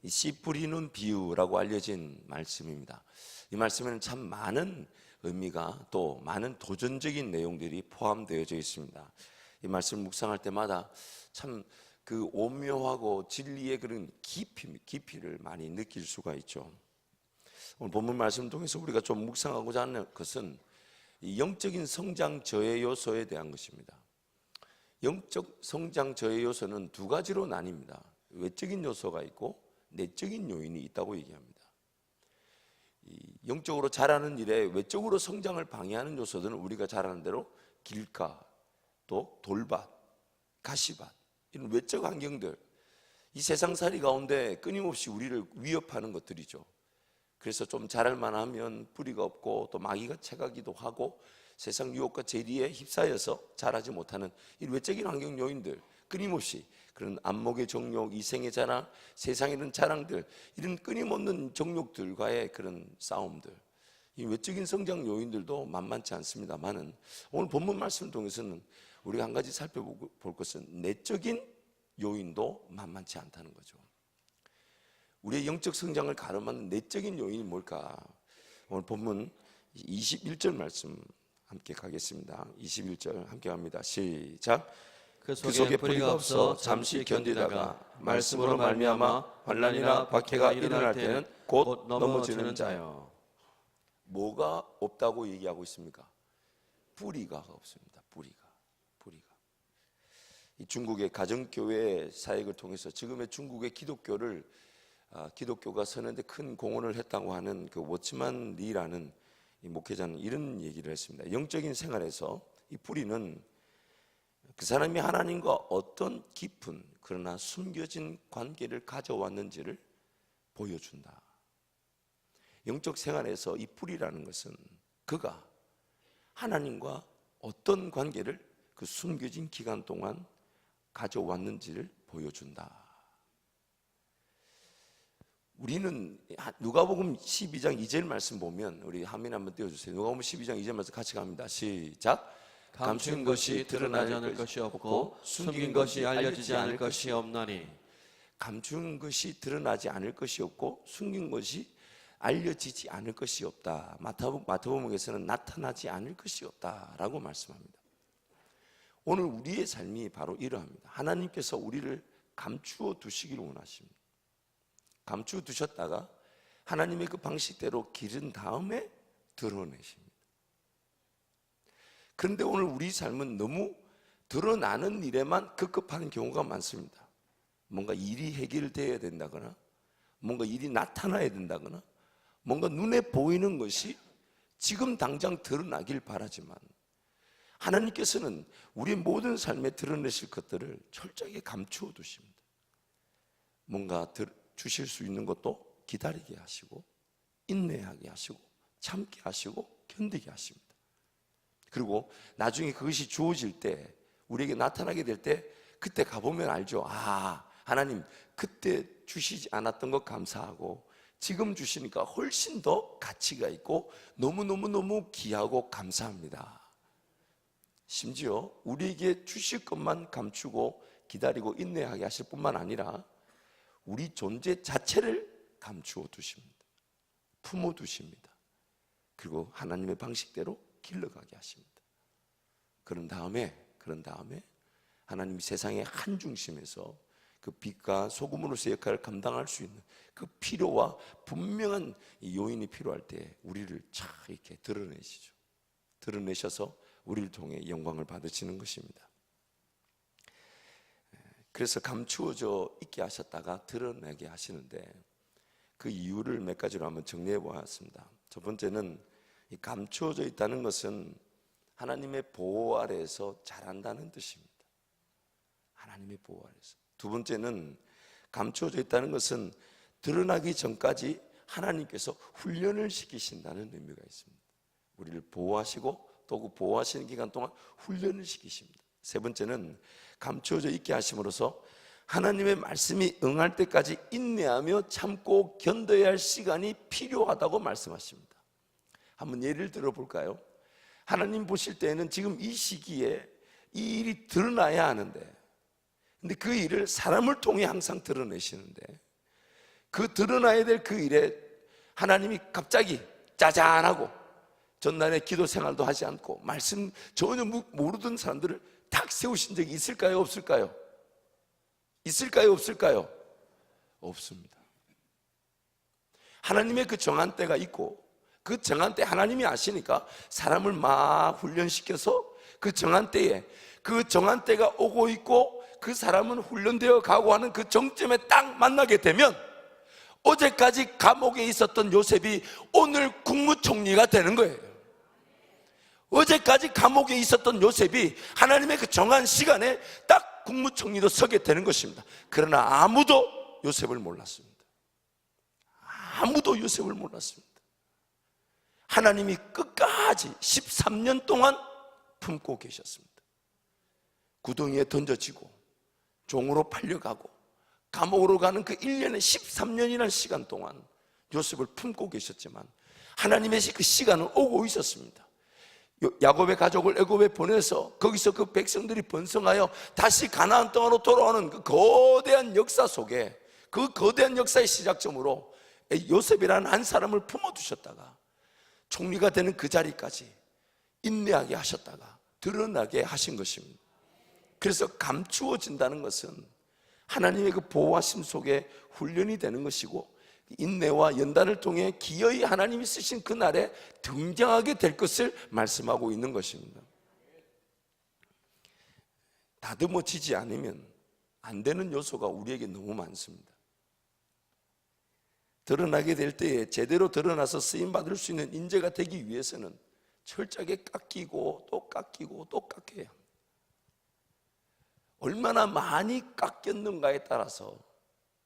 씨 뿌리는 비유라고 알려진 말씀입니다. 이 말씀에는 참 많은 의미가 또 많은 도전적인 내용들이 포함되어져 있습니다. 이 말씀 묵상할 때마다 참 그 오묘하고 진리의 그런 깊이를 많이 느낄 수가 있죠. 오늘 본문 말씀 통해서 우리가 좀 묵상하고자 하는 것은 이 영적인 성장 저해 요소에 대한 것입니다. 영적 성장 저해 요소는 두 가지로 나뉩니다. 외적인 요소가 있고 내적인 요인이 있다고 얘기합니다. 영적으로 자라는 일에 외적으로 성장을 방해하는 요소들은 우리가 잘 아는 대로 길가, 또 돌밭, 가시밭, 이런 외적 환경들, 이 세상살이 가운데 끊임없이 우리를 위협하는 것들이죠. 그래서 좀 자랄 만하면 뿌리가 없고 또 마귀가 채가기도 하고 세상 유혹과 재리에 휩싸여서 자라지 못하는 이 외적인 환경 요인들, 끊임없이 그런 안목의 정욕, 이생의 자랑, 세상의 이런 자랑들, 이런 끊임없는 정욕들과의 그런 싸움들, 이 외적인 성장 요인들도 만만치 않습니다만은 오늘 본문 말씀을 통해서는 우리가 한 가지 살펴볼 것은 내적인 요인도 만만치 않다는 거죠. 우리의 영적 성장을 가로막는 내적인 요인이 뭘까? 오늘 본문 21절 말씀 함께 가겠습니다. 21절 함께 갑니다. 시작. 그 속에 뿌리가 없어 잠시 견디다가 말씀으로 말미암아 환난이나 박해가 일어날 때는 곧 넘어지는 자요. 뭐가 없다고 얘기하고 있습니까? 뿌리가 없습니다. 뿌리가. 이 중국의 가정교회 사역을 통해서 지금의 중국의 기독교가 서는데 큰 공헌을 했다고 하는 그 워치만 리라는 이 목회자는 이런 얘기를 했습니다. 영적인 생활에서 이 뿌리는 그 사람이 하나님과 어떤 깊은 그러나 숨겨진 관계를 가져왔는지를 보여준다. 영적 생활에서 이 뿌리라는 것은 그가 하나님과 어떤 관계를 그 숨겨진 기간 동안 가져왔는지를 보여준다. 우리는 누가복음 12장 2절 말씀 보면, 우리 화면 한번 띄워주세요. 누가복음 12장 2절 말씀 같이 갑니다. 시작. 감춘 것이 드러나지 않을 것이 없고 숨긴 것이 알려지지 않을 것이 없나니. 감춘 것이 드러나지 않을 것이 없고 숨긴 것이 알려지지 않을 것이 없다. 마태복음에서는 나타나지 않을 것이 없다라고 말씀합니다. 오늘 우리의 삶이 바로 이러합니다. 하나님께서 우리를 감추어 두시기를 원하십니다. 감추어 두셨다가 하나님의 그 방식대로 기른 다음에 드러내십니다. 그런데 오늘 우리 삶은 너무 드러나는 일에만 급급한 경우가 많습니다. 뭔가 일이 해결되어야 된다거나 뭔가 일이 나타나야 된다거나 뭔가 눈에 보이는 것이 지금 당장 드러나길 바라지만 하나님께서는 우리의 모든 삶에 드러내실 것들을 철저하게 감추어 두십니다. 뭔가 주실 수 있는 것도 기다리게 하시고 인내하게 하시고 참게 하시고 견디게 하십니다. 그리고 나중에 그것이 주어질 때, 우리에게 나타나게 될 때 그때 가보면 알죠. 아, 하나님 그때 주시지 않았던 것 감사하고 지금 주시니까 훨씬 더 가치가 있고 너무너무 귀하고 감사합니다. 심지어 우리에게 주실 것만 감추고 기다리고 인내하게 하실 뿐만 아니라 우리 존재 자체를 감추어 두십니다. 품어 두십니다. 그리고 하나님의 방식대로 길러가게 하십니다. 그런 다음에 하나님이 세상의 한 중심에서 그 빛과 소금으로서 역할을 감당할 수 있는 그 필요와 분명한 요인이 필요할 때 우리를 쫙 이렇게 드러내시죠. 드러내셔서 우리를 통해 영광을 받으시는 것입니다. 그래서 감추어져 있게 하셨다가 드러내게 하시는데 그 이유를 몇 가지로 한번 정리해 보았습니다. 첫 번째는 이 감추어져 있다는 것은 하나님의 보호 아래에서 자란다는 뜻입니다. 하나님의 보호 아래에서. 두 번째는 감추어져 있다는 것은 드러나기 전까지 하나님께서 훈련을 시키신다는 의미가 있습니다. 우리를 보호하시고 또 그 보호하시는 기간 동안 훈련을 시키십니다. 세 번째는 감추어져 있게 하심으로써 하나님의 말씀이 응할 때까지 인내하며 참고 견뎌야 할 시간이 필요하다고 말씀하십니다. 한번 예를 들어 볼까요? 하나님 보실 때에는 지금 이 시기에 이 일이 드러나야 하는데, 근데 그 일을 사람을 통해 항상 드러내시는데 그 드러나야 될 그 일에 하나님이 갑자기 짜잔하고 전날에 기도 생활도 하지 않고 말씀 전혀 모르던 사람들을 딱 세우신 적이 있을까요? 없을까요? 있을까요? 없을까요? 없습니다. 하나님의 그 정한 때가 있고 그 정한 때 하나님이 아시니까 사람을 막 훈련시켜서 그 정한 때에 그 정한 때가 오고 있고 그 사람은 훈련되어 가고 하는 그 정점에 딱 만나게 되면 어제까지 감옥에 있었던 요셉이 오늘 국무총리가 되는 거예요. 어제까지 감옥에 있었던 요셉이 하나님의 그 정한 시간에 딱 국무총리도 서게 되는 것입니다. 그러나 아무도 요셉을 몰랐습니다. 아무도 요셉을 몰랐습니다. 하나님이 끝까지 13년 동안 품고 계셨습니다. 구덩이에 던져지고 종으로 팔려가고 감옥으로 가는 그 1년에 13년이라는 시간 동안 요셉을 품고 계셨지만 하나님의 그 시간은 오고 있었습니다. 야곱의 가족을 애굽에 보내서 거기서 그 백성들이 번성하여 다시 가나안 땅으로 돌아오는 그 거대한 역사 속에 그 거대한 역사의 시작점으로 요셉이라는 한 사람을 품어두셨다가 총리가 되는 그 자리까지 인내하게 하셨다가 드러나게 하신 것입니다. 그래서 감추어진다는 것은 하나님의 그 보호하심 속에 훈련이 되는 것이고 인내와 연단을 통해 기어이 하나님이 쓰신 그날에 등장하게 될 것을 말씀하고 있는 것입니다. 다듬어지지 않으면 안 되는 요소가 우리에게 너무 많습니다. 드러나게 될 때에 제대로 드러나서 쓰임받을 수 있는 인재가 되기 위해서는 철저하게 깎이고 또 깎이고 또 깎여야 합니다. 얼마나 많이 깎였는가에 따라서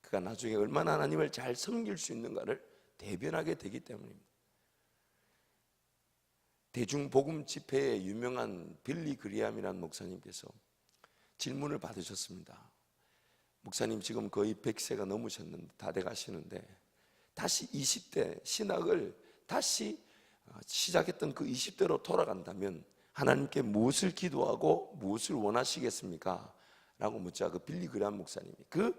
그가 나중에 얼마나 하나님을 잘 섬길 수 있는가를 대변하게 되기 때문입니다. 대중복음 집회에 유명한 빌리 그리함이라는 목사님께서 질문을 받으셨습니다. 목사님 지금 거의 100세가 넘으셨는데 다 돼가시는데 다시 20대 신학을 다시 시작했던 그 20대로 돌아간다면 하나님께 무엇을 기도하고 무엇을 원하시겠습니까? 라고 묻자 그 빌리 그리함 목사님이 그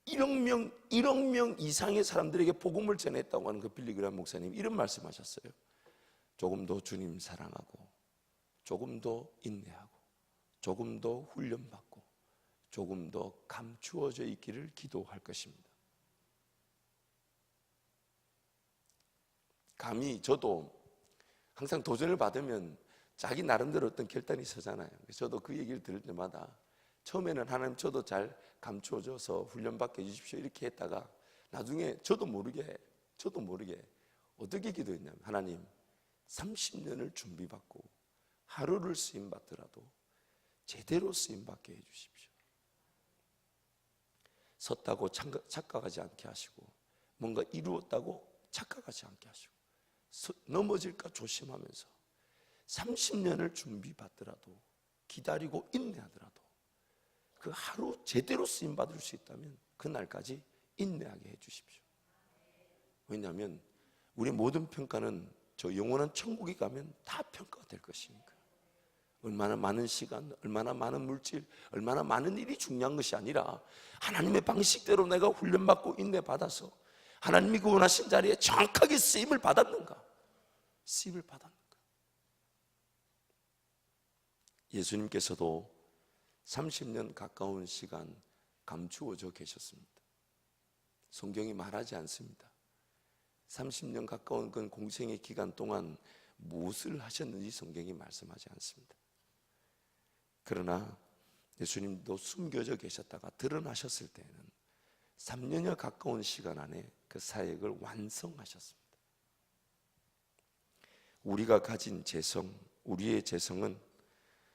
1억 명 이상의 사람들에게 복음을 전했다고 하는 그 빌리 그리함 목사님이 이런 말씀하셨어요. 조금 더 주님 사랑하고 조금 더 인내하고 조금 더 훈련받고 조금 더 감추어져 있기를 기도할 것입니다. 감히 저도 항상 도전을 받으면 자기 나름대로 어떤 결단이 서잖아요. 저도 그 얘기를 들을 때마다 처음에는 하나님 저도 잘 감추어줘서 훈련받게 해주십시오 이렇게 했다가 나중에 저도 모르게 어떻게 기도했냐면 하나님 30년을 준비받고 하루를 쓰임받더라도 제대로 쓰임받게 해주십시오. 섰다고 착각하지 않게 하시고 뭔가 이루었다고 착각하지 않게 하시고 넘어질까 조심하면서 30년을 준비받더라도 기다리고 인내하더라도 그 하루 제대로 쓰임받을 수 있다면 그날까지 인내하게 해주십시오. 왜냐하면 우리 모든 평가는 저 영원한 천국에 가면 다 평가가 될 것이니까 얼마나 많은 시간, 얼마나 많은 물질, 얼마나 많은 일이 중요한 것이 아니라 하나님의 방식대로 내가 훈련받고 인내받아서 하나님이 그 원하신 자리에 정확하게 쓰임을 받았는가? 쓰임을 받았는가? 예수님께서도 30년 가까운 시간 감추어져 계셨습니다. 성경이 말하지 않습니다. 30년 가까운 그 공생의 기간 동안 무엇을 하셨는지 성경이 말씀하지 않습니다. 그러나 예수님도 숨겨져 계셨다가 드러나셨을 때에는 3년여 가까운 시간 안에 그 사역을 완성하셨습니다. 우리가 가진 재성, 우리의 재성은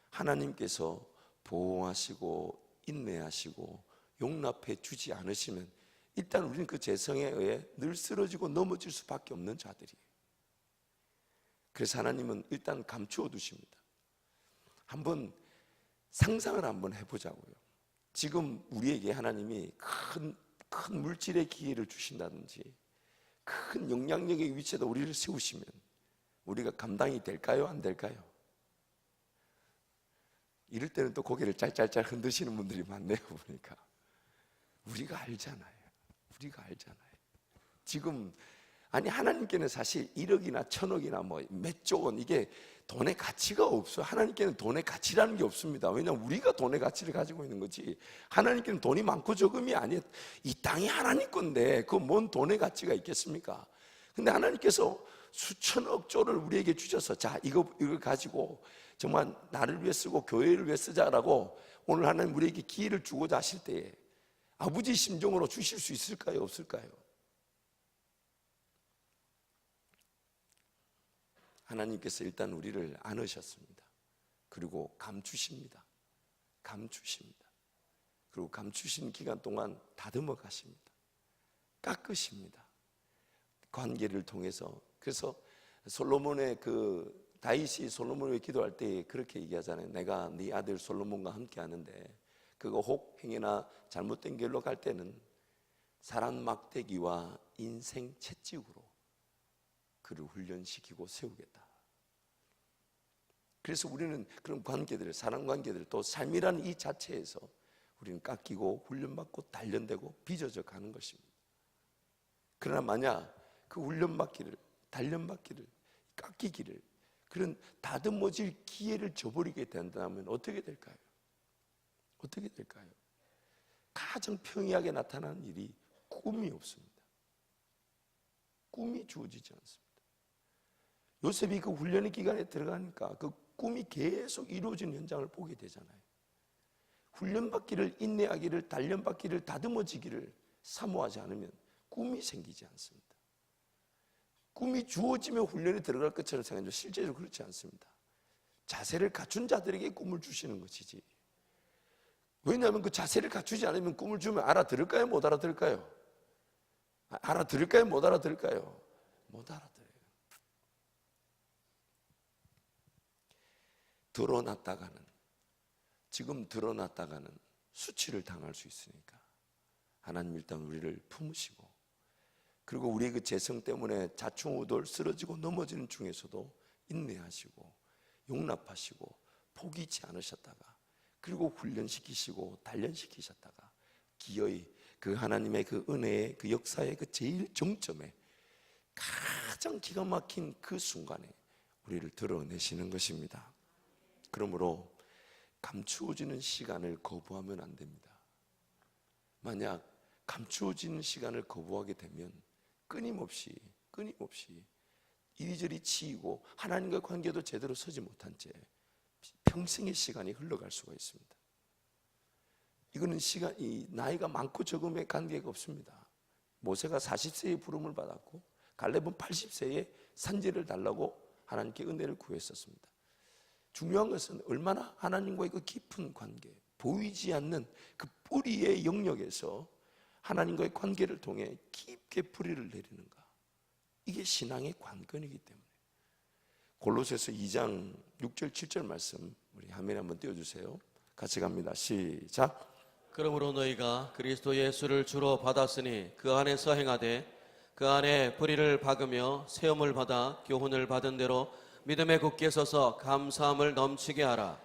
하나님께서 보호하시고 인내하시고 용납해 주지 않으시면 일단 우리는 그 재성에 의해 늘 쓰러지고 넘어질 수밖에 없는 자들이에요. 그래서 하나님은 일단 감추어 두십니다. 한번 상상을 한번 해보자고요. 지금 우리에게 하나님이 큰 물질의 기회를 주신다든지 큰 영향력의 위치에다 우리를 세우시면 우리가 감당이 될까요? 안 될까요? 이럴 때는 또 고개를 짤짤짤 흔드시는 분들이 많네요. 보니까 우리가 알잖아요. 지금 아니 하나님께는 사실 1억이나 1000억이나 뭐 몇 조 원 이게 돈의 가치가 없어요. 하나님께는 돈의 가치라는 게 없습니다. 왜냐하면 우리가 돈의 가치를 가지고 있는 거지, 하나님께는 돈이 많고 적음이 아니에요. 이 땅이 하나님 건데 그 뭔 돈의 가치가 있겠습니까? 근데 하나님께서 수천억 조를 우리에게 주셔서 자 이거 가지고 정말 나를 위해 쓰고 교회를 위해 쓰자라고 오늘 하나님 우리에게 기회를 주고자 하실 때에 아버지 심정으로 주실 수 있을까요? 없을까요? 하나님께서 일단 우리를 안으셨습니다. 그리고 감추십니다. 감추십니다. 그리고 감추신 기간 동안 다듬어 가십니다. 깎으십니다. 관계를 통해서. 그래서 솔로몬의 다윗이 솔로몬을 기도할 때 그렇게 얘기하잖아요. 내가 네 아들 솔로몬과 함께 하는데 그거 혹 행해나 잘못된 길로 갈 때는 사람 막대기와 인생 채찍으로 그를 훈련시키고 세우겠다. 그래서 우리는 그런 관계들을, 사랑 관계들을, 또 삶이라는 이 자체에서 우리는 깎이고 훈련받고 단련되고 빚어져 가는 것입니다. 그러나 만약 그 훈련받기를, 단련받기를, 깎이기를, 그런 다듬어질 기회를 저버리게 된다면 어떻게 될까요? 어떻게 될까요? 가장 평이하게 나타나는 일이 꿈이 없습니다. 꿈이 주어지지 않습니다. 요셉이 그 훈련의 기간에 들어가니까 그 꿈이 계속 이루어지는 현장을 보게 되잖아요. 훈련받기를, 인내하기를, 단련받기를, 다듬어지기를 사모하지 않으면 꿈이 생기지 않습니다. 꿈이 주어지면 훈련에 들어갈 것처럼 생각하지만 실제로 그렇지 않습니다. 자세를 갖춘 자들에게 꿈을 주시는 것이지. 왜냐하면 그 자세를 갖추지 않으면 꿈을 주면 알아들을까요? 못 알아들을까요? 알아들을까요? 못 알아들을까요? 못 알아들어요. 드러났다가는, 지금 드러났다가는 수치를 당할 수 있으니까 하나님 일단 우리를 품으시고, 그리고 우리의 그 재성 때문에 자충우돌 쓰러지고 넘어지는 중에서도 인내하시고 용납하시고 포기치 않으셨다가, 그리고 훈련시키시고 단련시키셨다가 기어이 그 하나님의 그 은혜의 그 역사의 그 제일 정점에 가장 기가 막힌 그 순간에 우리를 드러내시는 것입니다. 그러므로 감추어지는 시간을 거부하면 안 됩니다. 만약 감추어지는 시간을 거부하게 되면 끊임없이 이리저리 치이고 하나님과의 관계도 제대로 서지 못한 채 평생의 시간이 흘러갈 수가 있습니다. 이거는 시간이 나이가 많고 적음에 관계가 없습니다. 모세가 40세에 부름을 받았고 갈렙은 80세에 산지를 달라고 하나님께 은혜를 구했었습니다. 중요한 것은 얼마나 하나님과의 그 깊은 관계, 보이지 않는 그 뿌리의 영역에서 하나님과의 관계를 통해 깊게 뿌리를 내리는가. 이게 신앙의 관건이기 때문에. 골로새서 2장 6절 7절 말씀 우리 화면에 한번 띄워주세요. 같이 갑니다. 시작. 그러므로 너희가 그리스도 예수를 주로 받았으니 그 안에서 행하되 그 안에 뿌리를 박으며 세움을 받아 교훈을 받은 대로 믿음에 굳게 서서 감사함을 넘치게 하라.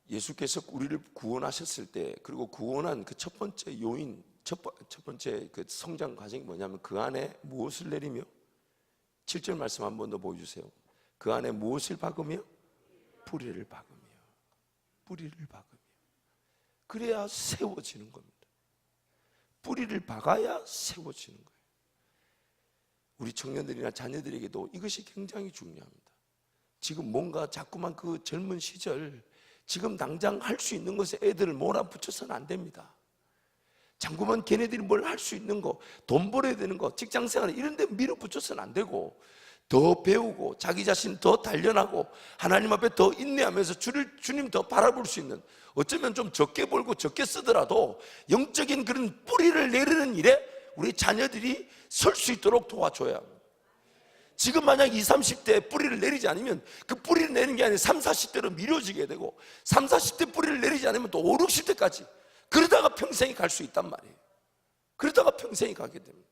예수께서 우리를 구원하셨을 때, 그리고 구원한 그 첫 번째 요인, 첫 번째 그 성장 과정이 뭐냐면 그 안에 무엇을 내리며, 7절 말씀 한 번 더 보여주세요. 그 안에 무엇을 박으며? 뿌리를 박으며. 뿌리를 박으며. 그래야 세워지는 겁니다. 뿌리를 박아야 세워지는 거예요. 우리 청년들이나 자녀들에게도 이것이 굉장히 중요합니다. 지금 뭔가 자꾸만 그 젊은 시절 지금 당장 할 수 있는 것에 애들을 몰아붙여서는 안 됩니다. 자꾸만 걔네들이 뭘 할 수 있는 거, 돈 벌어야 되는 거, 직장생활 이런 데 밀어붙여서는 안 되고, 더 배우고 자기 자신 더 단련하고 하나님 앞에 더 인내하면서 주님 더 바라볼 수 있는, 어쩌면 좀 적게 벌고 적게 쓰더라도 영적인 그런 뿌리를 내리는 일에 우리 자녀들이 설 수 있도록 도와줘야 합니다. 지금 만약 20, 30대 뿌리를 내리지 않으면 그 뿌리를 내는 게 아니라 30, 40대로 미뤄지게 되고 30, 40대 뿌리를 내리지 않으면 또 5, 60대까지 그러다가 평생이 갈 수 있단 말이에요. 그러다가 평생이 가게 됩니다.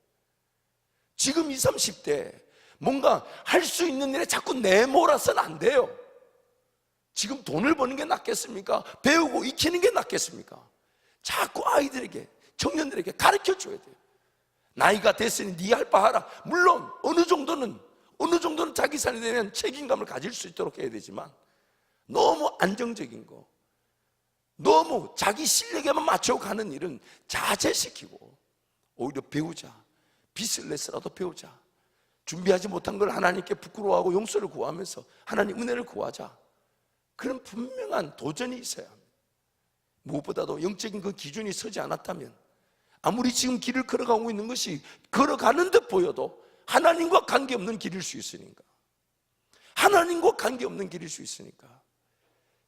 지금 20, 30대 뭔가 할 수 있는 일에 자꾸 내몰아서는 안 돼요. 지금 돈을 버는 게 낫겠습니까? 배우고 익히는 게 낫겠습니까? 자꾸 아이들에게, 청년들에게 가르쳐 줘야 돼요. 나이가 됐으니 네 할 바 하라. 물론 어느 정도는 자기 삶에 대한 책임감을 가질 수 있도록 해야 되지만, 너무 안정적인 거, 너무 자기 실력에만 맞춰가는 일은 자제시키고 오히려 배우자. 빚을 내서라도 배우자. 준비하지 못한 걸 하나님께 부끄러워하고 용서를 구하면서 하나님 은혜를 구하자. 그런 분명한 도전이 있어야 합니다. 무엇보다도 영적인 그 기준이 서지 않았다면, 아무리 지금 길을 걸어가고 있는 것이 걸어가는 듯 보여도 하나님과 관계없는 길일 수 있으니까, 하나님과 관계없는 길일 수 있으니까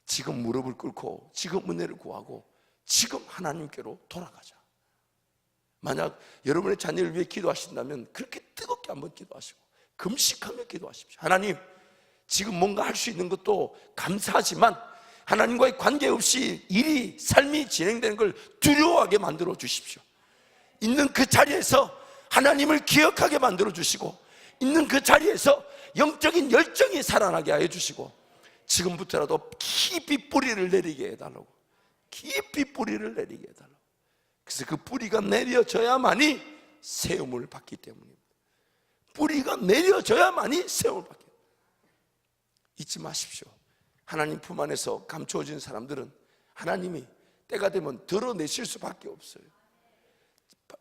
지금 무릎을 꿇고 지금 은혜를 구하고 지금 하나님께로 돌아가자. 만약 여러분의 자녀를 위해 기도하신다면 그렇게 뜨겁게 한번 기도하시고 금식하며 기도하십시오. 하나님, 지금 뭔가 할 수 있는 것도 감사하지만 하나님과의 관계없이 일이, 삶이 진행되는 걸 두려워하게 만들어 주십시오. 있는 그 자리에서 하나님을 기억하게 만들어 주시고, 있는 그 자리에서 영적인 열정이 살아나게 하여 주시고, 지금부터라도 깊이 뿌리를 내리게 해달라고. 깊이 뿌리를 내리게 해달라고. 그래서 그 뿌리가 내려져야만이 세움을 받기 때문입니다. 뿌리가 내려져야만이 세움을 받기 때문입니다. 잊지 마십시오. 하나님 품 안에서 감추어진 사람들은 하나님이 때가 되면 드러내실 수밖에 없어요.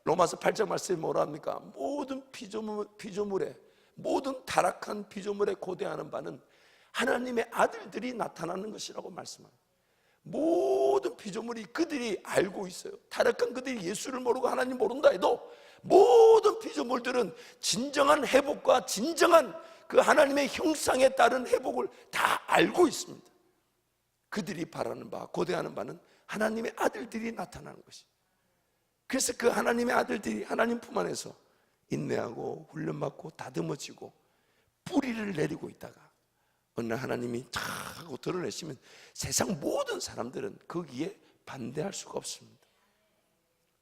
로마서 8장 말씀이 뭐라 합니까? 모든 피조물에, 모든 타락한 피조물에 고대하는 바는 하나님의 아들들이 나타나는 것이라고 말씀합니다. 모든 피조물이 그들이 알고 있어요. 타락한 그들이 예수를 모르고 하나님 모른다 해도 모든 피조물들은 진정한 회복과 진정한 그 하나님의 형상에 따른 회복을 다 알고 있습니다. 그들이 바라는 바, 고대하는 바는 하나님의 아들들이 나타나는 것이. 그래서 그 하나님의 아들들이 하나님 품 안에서 인내하고 훈련받고 다듬어지고 뿌리를 내리고 있다가 어느 날 하나님이 탁 하고 드러내시면 세상 모든 사람들은 거기에 반대할 수가 없습니다.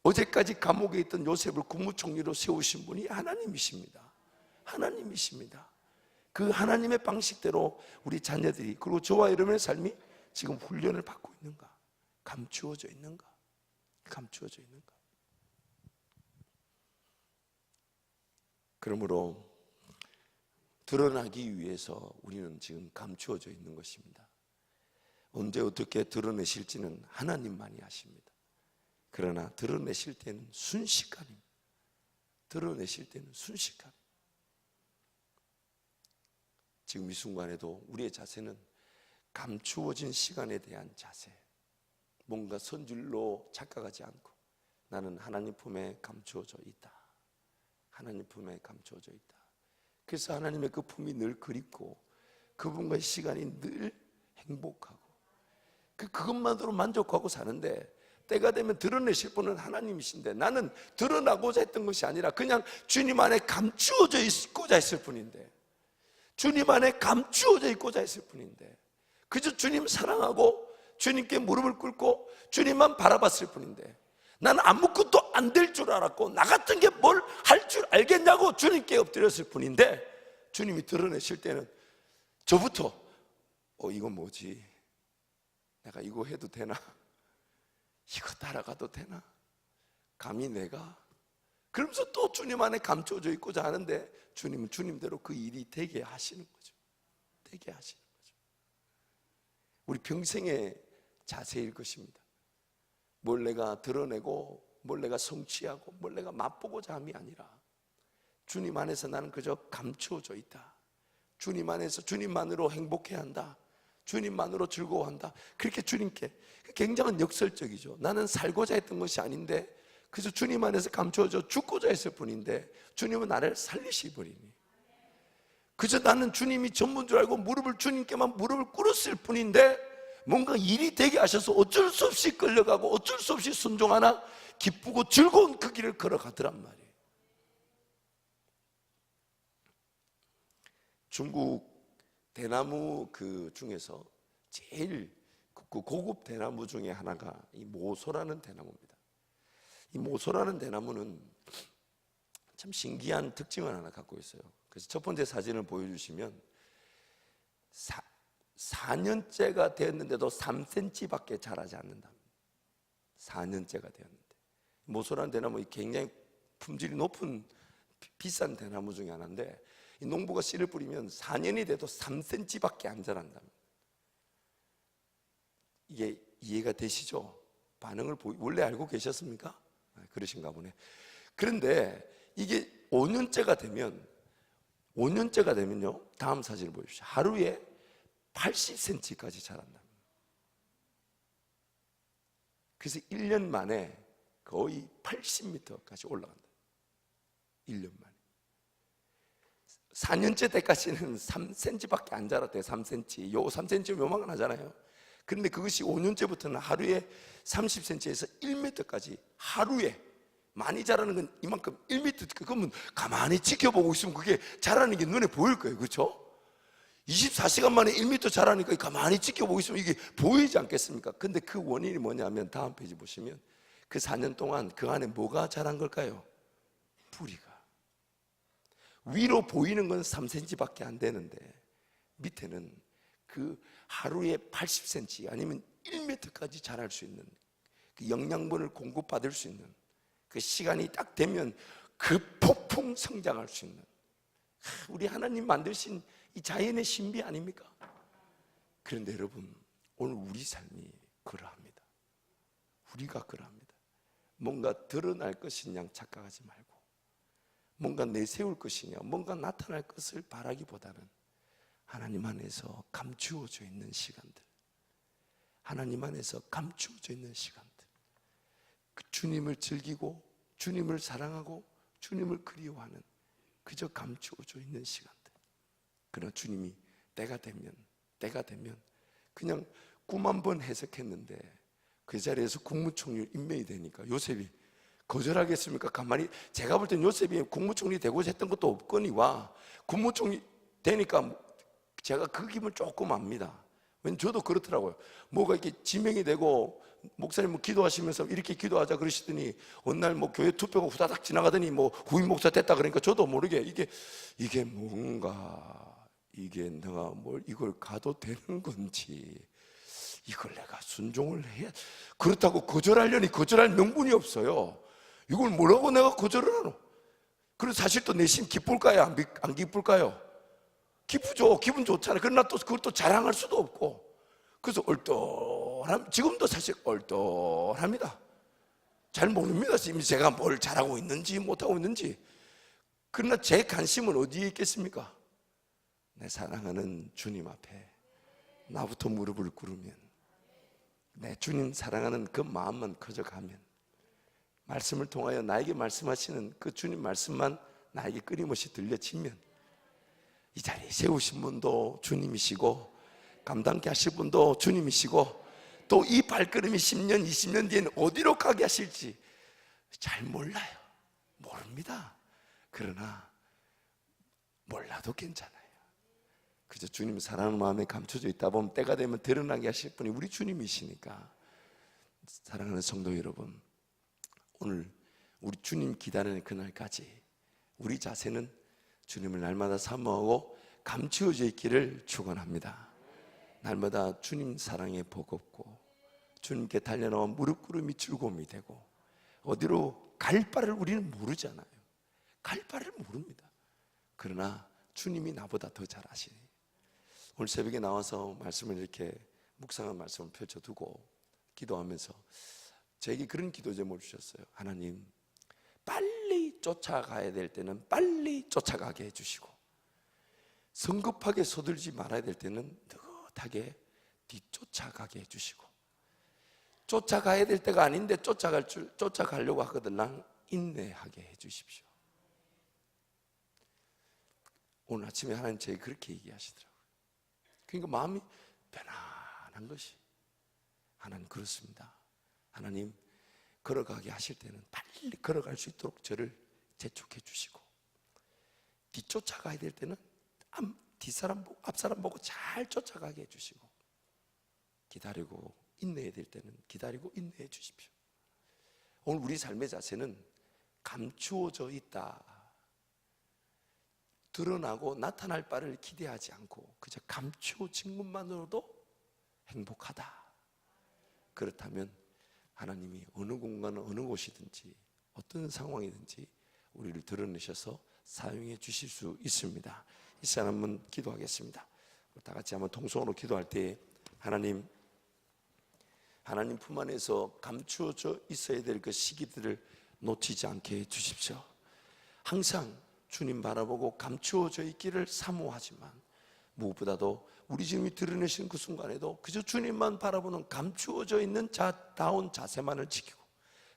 어제까지 감옥에 있던 요셉을 국무총리로 세우신 분이 하나님이십니다. 하나님이십니다. 그 하나님의 방식대로 우리 자녀들이, 그리고 저와 여러분의 삶이 지금 훈련을 받고 있는가? 감추어져 있는가? 감추어져 있는가? 그러므로 드러나기 위해서 우리는 지금 감추어져 있는 것입니다. 언제 어떻게 드러내실지는 하나님만이 아십니다. 그러나 드러내실 때는 순식간입니다. 드러내실 때는 순식간. 지금 이 순간에도 우리의 자세는 감추어진 시간에 대한 자세, 뭔가 선줄로 착각하지 않고 나는 하나님 품에 감추어져 있다. 하나님 품에 감추어져 있다. 그래서 하나님의 그 품이 늘 그립고 그분과의 시간이 늘 행복하고 그것만으로 만족하고 사는데, 때가 되면 드러내실 분은 하나님이신데 나는 드러나고자 했던 것이 아니라 그냥 주님 안에 감추어져 있고자 했을 뿐인데, 주님 안에 감추어져 있고자 했을 뿐인데, 그저 주님 사랑하고 주님께 무릎을 꿇고 주님만 바라봤을 뿐인데, 나는 아무것도 안 될 줄 알았고 나 같은 게 뭘 할 줄 알겠냐고 주님께 엎드렸을 뿐인데, 주님이 드러내실 때는 저부터 이거 뭐지? 내가 이거 해도 되나? 이거 따라가도 되나? 감히 내가? 그러면서 또 주님 안에 감춰져 있고자 하는데 주님은 주님대로 그 일이 되게 하시는 거죠. 되게 하시는 거죠. 우리 평생의 자세일 것입니다. 뭘 내가 드러내고 뭘 내가 성취하고 뭘 내가 맛보고자 함이 아니라 주님 안에서 나는 그저 감추어져 있다. 주님 안에서 주님만으로 행복해야 한다. 주님만으로 즐거워한다. 그렇게 주님께, 굉장한 역설적이죠. 나는 살고자 했던 것이 아닌데 그래서 주님 안에서 감추어져 죽고자 했을 뿐인데 주님은 나를 살리실 분이니, 그저 나는 주님이 전부인 줄 알고 주님께만 무릎을 꿇었을 뿐인데 뭔가 일이 되게 하셔서 어쩔 수 없이 끌려가고 어쩔 수 없이 순종하나 기쁘고 즐거운 그 길을 걸어가더란 말이에요. 중국 대나무 그 중에서 제일 그 고급 대나무 중에 하나가 이 모소라는 대나무입니다. 이 모소라는 대나무는 참 신기한 특징을 하나 갖고 있어요. 그래서 첫 번째 사진을 보여주시면 4년째가 되었는데도 3cm밖에 자라지 않는다. 4년째가 되었는데 모소라는 대나무 굉장히 품질이 높은 비싼 대나무 중에 하나인데, 이 농부가 씨를 뿌리면 4년이 돼도 3cm밖에 안 자란답니다. 이게 이해가 되시죠? 반응을 원래 알고 계셨습니까? 그러신가 보네. 그런데 이게 5년째가 되면요, 다음 사진을 보십시오. 하루에 80cm까지 자란다. 그래서 1년 만에 거의 80m까지 올라간다. 1년 만에. 4년째 때까지는 3cm밖에 안 자랐대요. 3cm. 요 3cm면 요만한 하잖아요. 그런데 그것이 5년째부터는 하루에 30cm에서 1m까지 하루에, 많이 자라는 건 이만큼 1m, 그러면 가만히 지켜보고 있으면 그게 자라는 게 눈에 보일 거예요. 그렇죠? 24시간 만에 1m 자라니까 가만히 지켜보고 있으면 이게 보이지 않겠습니까? 근데 그 원인이 뭐냐면 다음 페이지 보시면 그 4년 동안 그 안에 뭐가 자란 걸까요? 뿌리가. 위로 보이는 건 3cm밖에 안 되는데 밑에는 그 하루에 80cm 아니면 1m까지 자랄 수 있는, 그 영양분을 공급받을 수 있는 그 시간이 딱 되면 그 폭풍 성장할 수 있는, 우리 하나님 만드신 이 자연의 신비 아닙니까? 그런데 여러분, 오늘 우리 삶이 그러합니다. 우리가 그러합니다. 뭔가 드러날 것인 양 착각하지 말고, 뭔가 내세울 것이냐, 뭔가 나타날 것을 바라기보다는 하나님 안에서 감추어져 있는 시간들, 하나님 안에서 감추어져 있는 시간들, 그 주님을 즐기고 주님을 사랑하고 주님을 그리워하는 그저 감추어져 있는 시간들. 그러나 주님이 때가 되면 그냥 꿈 한 번 해석했는데 그 자리에서 국무총리 임명이 되니까 요셉이 거절하겠습니까? 가만히, 제가 볼 땐 요셉이 국무총리 되고자 했던 것도 없거니와 국무총리 되니까 제가 그 기분 조금 압니다. 왜냐면 저도 그렇더라고요. 뭐가 이렇게 지명이 되고 목사님 뭐 기도하시면서 이렇게 기도하자 그러시더니 어느 날 뭐 교회 투표가 후다닥 지나가더니 뭐 후임 목사 됐다 그러니까 저도 모르게 이게 뭔가, 이게 내가 뭘 이걸 가도 되는 건지, 이걸 내가 순종을 해야, 그렇다고 거절하려니 거절할 명분이 없어요. 이걸 뭐라고 내가 거절을 하노? 그래서 사실 또 내심 기쁠까요? 안 기쁠까요? 기쁘죠. 기분 좋잖아요. 그러나 또 그걸 또 자랑할 수도 없고, 그래서 지금도 사실 얼떨합니다. 잘 모릅니다. 지금 제가 뭘 잘하고 있는지 못하고 있는지. 그러나 제 관심은 어디에 있겠습니까? 내 사랑하는 주님 앞에 나부터 무릎을 꿇으면, 내 주님 사랑하는 그 마음만 커져가면, 말씀을 통하여 나에게 말씀하시는 그 주님 말씀만 나에게 끊임없이 들려지면, 이 자리에 세우신 분도 주님이시고 감당케 하실 분도 주님이시고, 또 이 발걸음이 10년 20년 뒤에는 어디로 가게 하실지 잘 몰라요. 모릅니다. 그러나 몰라도 괜찮아요. 그저 주님 사랑하는 마음에 감춰져 있다 보면 때가 되면 드러나게 하실 분이 우리 주님이시니까. 사랑하는 성도 여러분, 오늘 우리 주님 기다리는 그날까지 우리 자세는 주님을 날마다 사모하고 감추어져 있기를 축원합니다. 날마다 주님 사랑에 버겁고 주님께 달려나와 무릎 꿇음이 즐거움이 되고, 어디로 갈 바를 우리는 모르잖아요. 갈 바를 모릅니다. 그러나 주님이 나보다 더 잘 아시니, 오늘 새벽에 나와서 말씀을 이렇게 묵상한 말씀을 펼쳐두고 기도하면서 저에게 그런 기도 제목을 주셨어요. 하나님, 빨리 쫓아가야 될 때는 빨리 쫓아가게 해주시고, 성급하게 서둘지 말아야 될 때는 느긋하게 뒤쫓아가게 해주시고, 쫓아가야 될 때가 아닌데 쫓아가려고 하거든 인내하게 해주십시오. 오늘 아침에 하나님 저에게 그렇게 얘기하시더라고요. 그러니까 마음이 편안한 것이, 하나님 그렇습니다. 하나님 걸어가게 하실 때는 빨리 걸어갈 수 있도록 저를 재촉해 주시고, 뒤쫓아가야 될 때는 뒷사람 보고 앞사람 보고 잘 쫓아가게 해주시고, 기다리고 인내해야 될 때는 기다리고 인내해 주십시오. 오늘 우리 삶의 자세는 감추어져 있다, 드러나고 나타날 바를 기대하지 않고 그저 감추어진 것만으로도 행복하다. 그렇다면 하나님이 어느 공간 어느 곳이든지 어떤 상황이든지 우리를 드러내셔서 사용해 주실 수 있습니다. 이 사람은 기도하겠습니다. 다 같이 한번 통성으로 기도할 때 하나님 품 안에서 감추어져 있어야 될 그 시기들을 놓치지 않게 해주십시오. 항상 주님 바라보고 감추어져 있기를 사모하지만 무엇보다도 우리 주님이 드러내신 그 순간에도 그저 주님만 바라보는 감추어져 있는 자다운 자세만을 지키고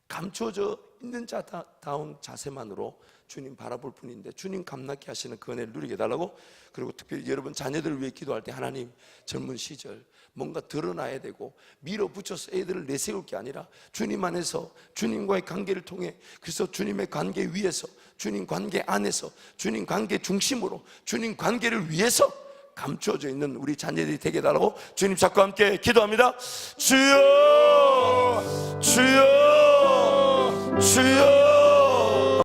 감추어져 있는 자다운 자세만으로 주님 바라볼 뿐인데 주님 감납게 하시는 그 은혜를 누리게 해달라고. 그리고 특별히 여러분 자녀들을 위해 기도할 때 하나님 젊은 시절 뭔가 드러나야 되고 밀어붙여서 애들을 내세울 게 아니라 주님 안에서 주님과의 관계를 통해 그래서 주님의 관계 위에서 주님 관계 안에서 주님 관계 중심으로 주님 관계를 위해서 감추어져 있는 우리 자녀들이 되게 해달라고 주님 잡고 함께 기도합니다. 주여 주여 주여